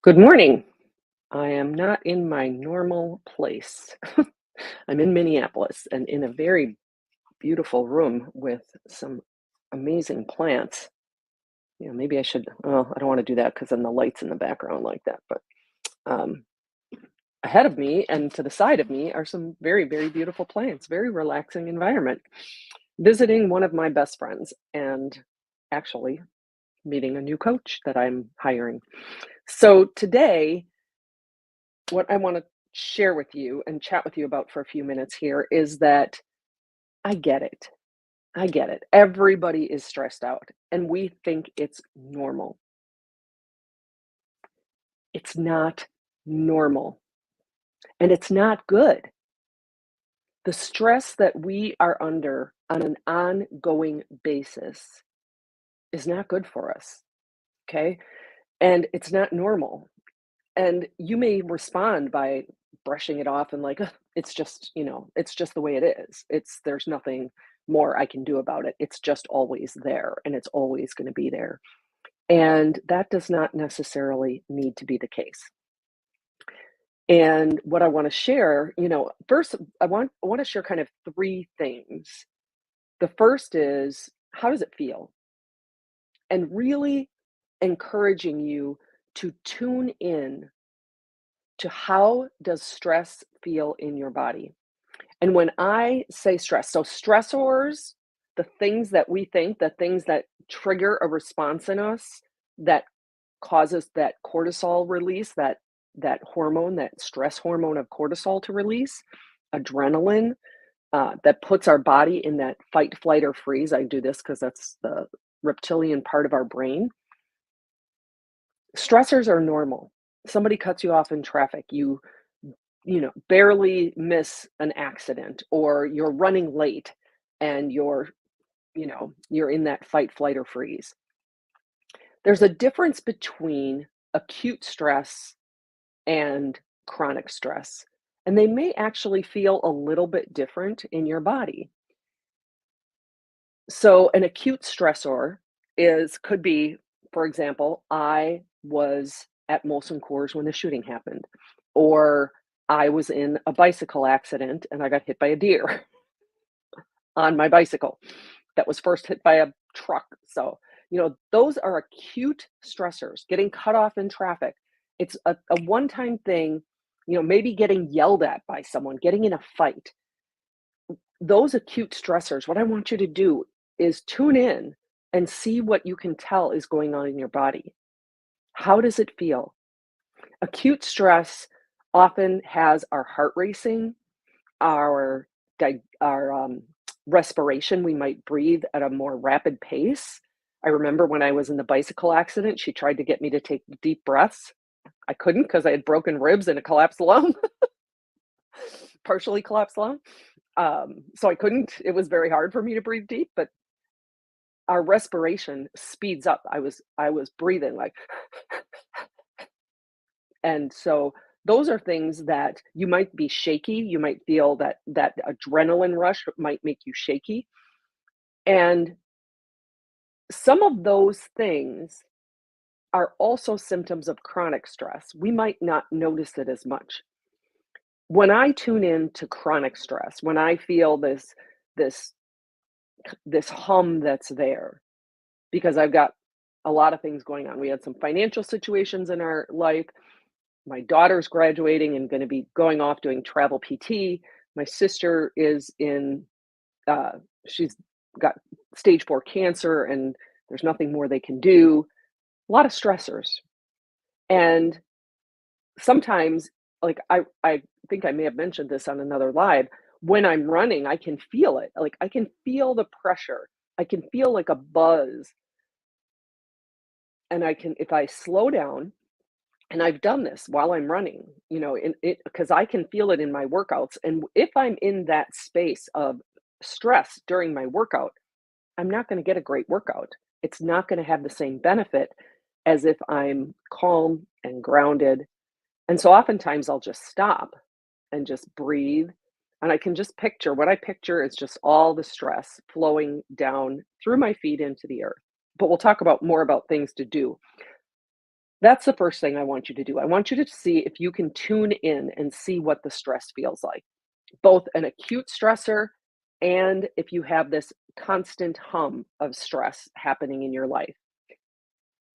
Good morning. I am not in my normal place. I'm in Minneapolis and in a very beautiful room with some amazing plants. Maybe I should, well, I don't want to do that because then the lights in the background like that. But um, ahead of me and to the side of me are some very, very beautiful plants, very relaxing environment. Visiting one of my best friends and actually meeting a new coach that I'm hiring. So today, what I want to share with you and chat with you about for a few minutes here is that I get it. I get it. Everybody is stressed out and we think it's normal. It's not normal and it's not good. The stress that we are under on an ongoing basis is not good for us. Okay. And it's not normal. And you may respond by brushing it off and like, "Ugh, it's just, it's just the way it is. There's nothing more I can do about it. It's just always there and it's always going to be there." And that does not necessarily need to be the case. And what I want to share, first I want to share kind of three things. The first is, how does it feel? And really encouraging you to tune in to how does stress feel in your body. And when I say stress, so stressors, the things that we think, the things that trigger a response in us that causes that cortisol release, that hormone, that stress hormone of cortisol to release, adrenaline, that puts our body in that fight, flight, or freeze. I do this because that's the reptilian part of our brain. Stressors are normal. Somebody cuts you off in traffic. You barely miss an accident, or you're running late and you're in that fight, flight, or freeze. There's a difference between acute stress and chronic stress, and they may actually feel a little bit different in your body. So an acute stressor could be, for example, I was at Molson Coors when the shooting happened, or I was in a bicycle accident and I got hit by a deer on my bicycle that was first hit by a truck. So, those are acute stressors. Getting cut off in traffic. It's a one-time thing, maybe getting yelled at by someone, getting in a fight. Those acute stressors, what I want you to do is tune in and see what you can tell is going on in your body. How does it feel? Acute stress often has our heart racing, our respiration. We might breathe at a more rapid pace. I remember when I was in the bicycle accident, she tried to get me to take deep breaths. I couldn't because I had broken ribs and a collapsed lung, partially collapsed lung. So I couldn't. It was very hard for me to breathe deep, but our respiration speeds up. I was breathing like, and so those are things that you might be shaky. You might feel that adrenaline rush might make you shaky. And some of those things are also symptoms of chronic stress. We might not notice it as much. When I tune in to chronic stress, when I feel this this hum that's there, because I've got a lot of things going on. We had some financial situations in our life. My daughter's graduating and going to be going off doing travel PT. My sister is uh, she's got stage 4 cancer and there's nothing more they can do. A lot of stressors. And sometimes, like I think I may have mentioned this on another live, when I'm running, I can feel it. Like I can feel the pressure. I can feel like a buzz. And if I slow down, and I've done this while I'm running, in it because I can feel it in my workouts. And if I'm in that space of stress during my workout, I'm not going to get a great workout. It's not going to have the same benefit as if I'm calm and grounded. And so oftentimes I'll just stop and just breathe. And I can just picture what I picture is just all the stress flowing down through my feet into the earth. But we'll talk about more about things to do. That's the first thing I want you to do. I want you to see if you can tune in and see what the stress feels like, both an acute stressor and if you have this constant hum of stress happening in your life.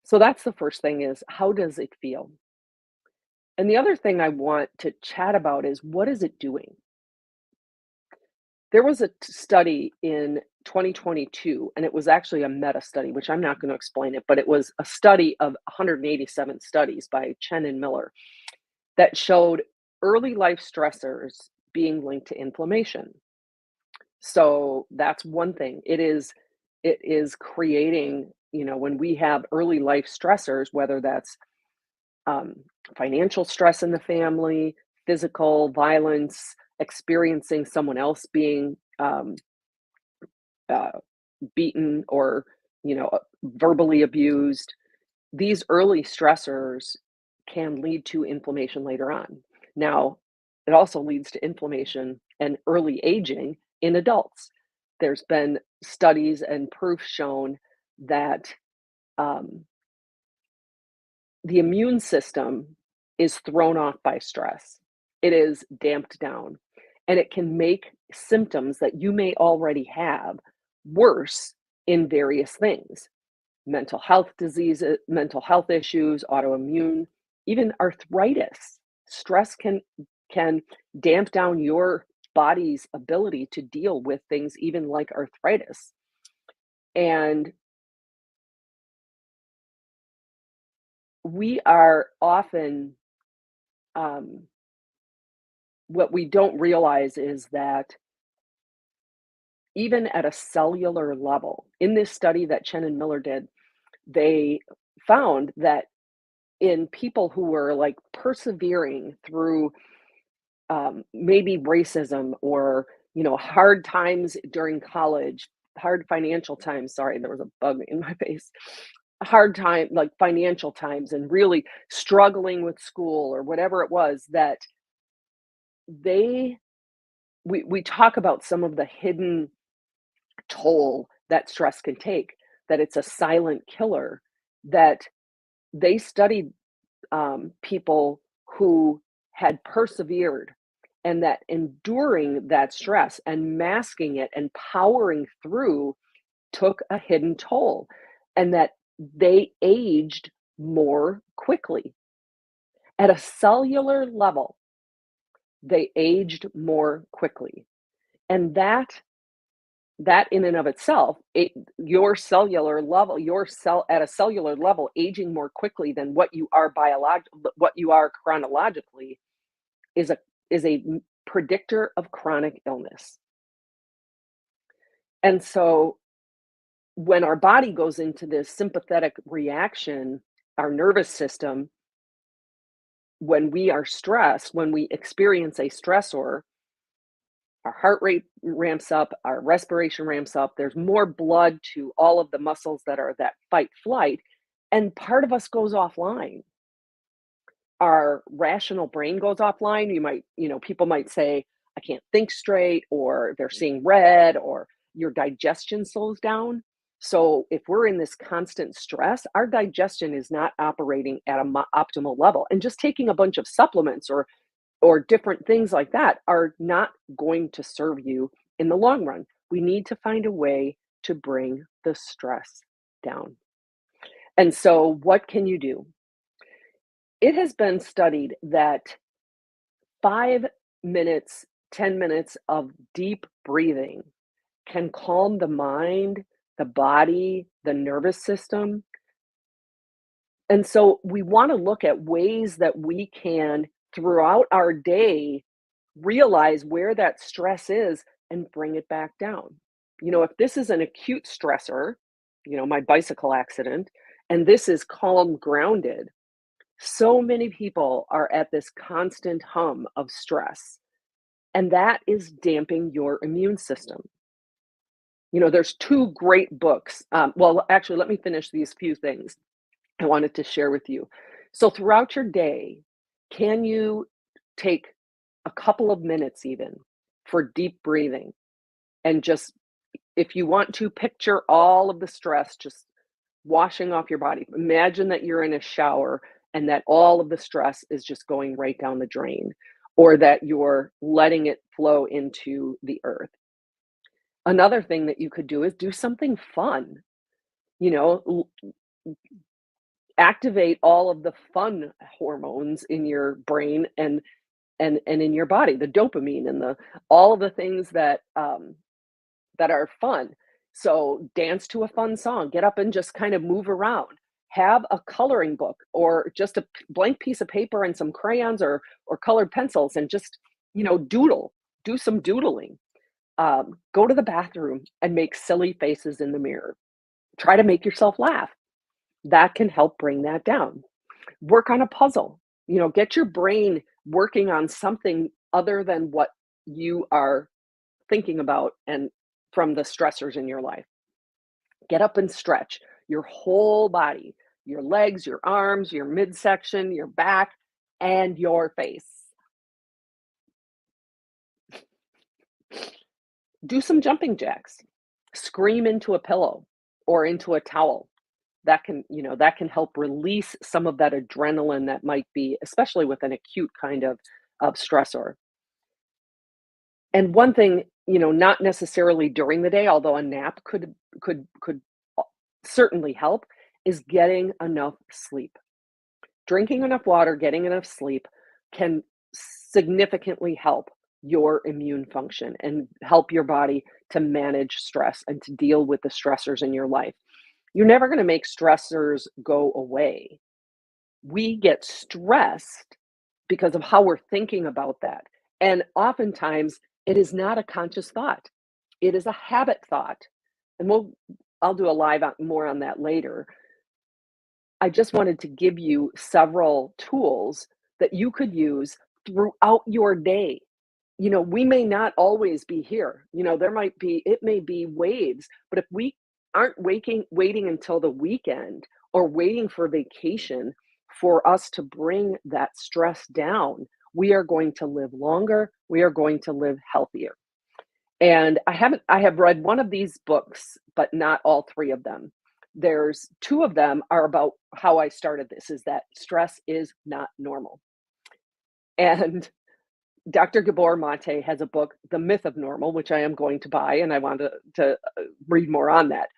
So that's the first thing is how does it feel? And the other thing I want to chat about is what is it doing? There was a study in 2022, and it was actually a meta study, which I'm not going to explain it, but it was a study of 187 studies by Chen and Miller that showed early life stressors being linked to inflammation. So that's one thing. It is creating, when we have early life stressors, whether that's um, financial stress in the family, physical violence, experiencing someone else being uh, beaten or verbally abused. These early stressors can lead to inflammation later on. Now, it also leads to inflammation and early aging in adults. There's been studies and proof shown that um, the immune system is thrown off by stress. It is damped down, and it can make symptoms that you may already have worse in various things. Mental health diseases, mental health issues, autoimmune, even arthritis. Stress can damp down your body's ability to deal with things even like arthritis. And we are often um, what we don't realize is that even at a cellular level, in this study that Chen and Miller did, they found that in people who were like persevering through maybe racism or hard times during college, hard financial times. Sorry, there was a bug in my face. Hard time, like financial times, and really struggling with school or whatever it was that they we talk about some of the hidden toll that stress can take, that it's a silent killer, that they studied people who had persevered and that enduring that stress and masking it and powering through took a hidden toll and that they aged more quickly. At a cellular level, they aged more quickly. And that in and of itself, your cellular level, your cell at a cellular level, aging more quickly than what you are what you are chronologically is a predictor of chronic illness. And so when our body goes into this sympathetic reaction, our nervous system, when we are stressed, when we experience a stressor, our heart rate ramps up, our respiration ramps up, there's more blood to all of the muscles that are that fight flight, and part of us goes offline. Our rational brain goes offline. People might say, I can't think straight, or they're seeing red, or your digestion slows down. So, if we're in this constant stress, our digestion is not operating at a optimal level. And just taking a bunch of supplements or different things like that are not going to serve you in the long run. We need to find a way to bring the stress down. And so, what can you do? It has been studied that 5 minutes, 10 minutes of deep breathing can calm the mind, the body, the nervous system. And so we want to look at ways that we can, throughout our day, realize where that stress is and bring it back down. If this is an acute stressor, my bicycle accident, and this is calm, grounded, so many people are at this constant hum of stress, and that is damping your immune system. There's two great books. Well, actually, let me finish these few things I wanted to share with you. So, throughout your day, can you take a couple of minutes even for deep breathing and just, if you want to picture all of the stress, just washing off your body. Imagine that you're in a shower and that all of the stress is just going right down the drain, or that you're letting it flow into the earth. Another thing that you could do is do something fun, you know, activate all of the fun hormones in your brain and in your body, the dopamine and the all of the things that are fun. So dance to a fun song, get up and just kind of move around. Have a coloring book or just a blank piece of paper and some crayons or colored pencils and just, doodle. Do some doodling. Go to the bathroom and make silly faces in the mirror. Try to make yourself laugh. That can help bring that down. Work on a puzzle. Get your brain working on something other than what you are thinking about and from the stressors in your life. Get up and stretch your whole body, your legs, your arms, your midsection, your back, and your face. Do some jumping jacks. Scream into a pillow or into a towel. That can help release some of that adrenaline that might be, especially with an acute kind of stressor. And one thing, not necessarily during the day, although a nap could certainly help, is getting enough sleep. Drinking enough water, getting enough sleep can significantly help your immune function and help your body to manage stress and to deal with the stressors in your life. You're never going to make stressors go away. We get stressed because of how we're thinking about that. And oftentimes, it is not a conscious thought. It is a habit thought. And I'll do a live on more on that later. I just wanted to give you several tools that you could use throughout your day. We may not always be here. It may be waves, but if we aren't waiting until the weekend or waiting for vacation for us to bring that stress down, we are going to live longer. We are going to live healthier. And I have read one of these books, but not all three of them. There's two of them are about how I started this, is that stress is not normal. And Dr. Gabor Mate has a book, The Myth of Normal, which I am going to buy, and I want to read more on that.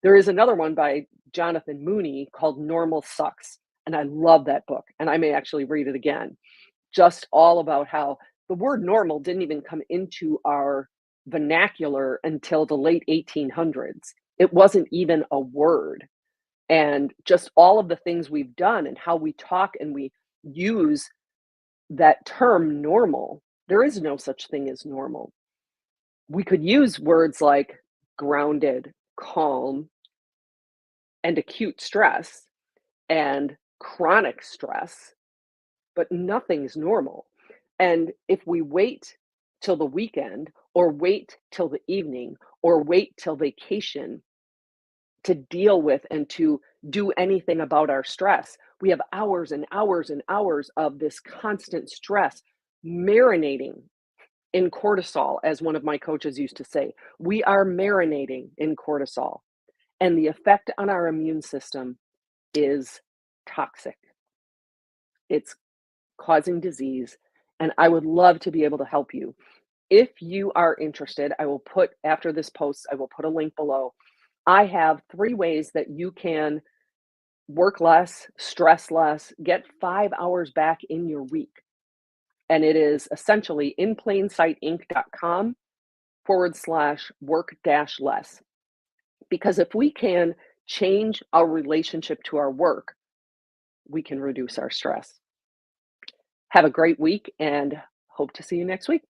There is another one by Jonathan Mooney called Normal Sucks, and I love that book, and I may actually read it again. Just all about how the word normal didn't even come into our vernacular until the late 1800s. It wasn't even a word. And just all of the things we've done and how we talk and we use that term normal, there is no such thing as normal. We could use words like grounded, calm, and acute stress and chronic stress, but nothing's normal. And if we wait till the weekend or wait till the evening or wait till vacation to deal with and to do anything about our stress, we have hours and hours and hours of this constant stress marinating in cortisol, as one of my coaches used to say. We are marinating in cortisol, and the effect on our immune system is toxic. It's causing disease, and I would love to be able to help you. If you are interested, after this post, I will put a link below. I have 3 ways that you can work less, stress less, get 5 hours back in your week. And it is essentially inplainsightinc.com/work-less. Because if we can change our relationship to our work, we can reduce our stress. Have a great week and hope to see you next week.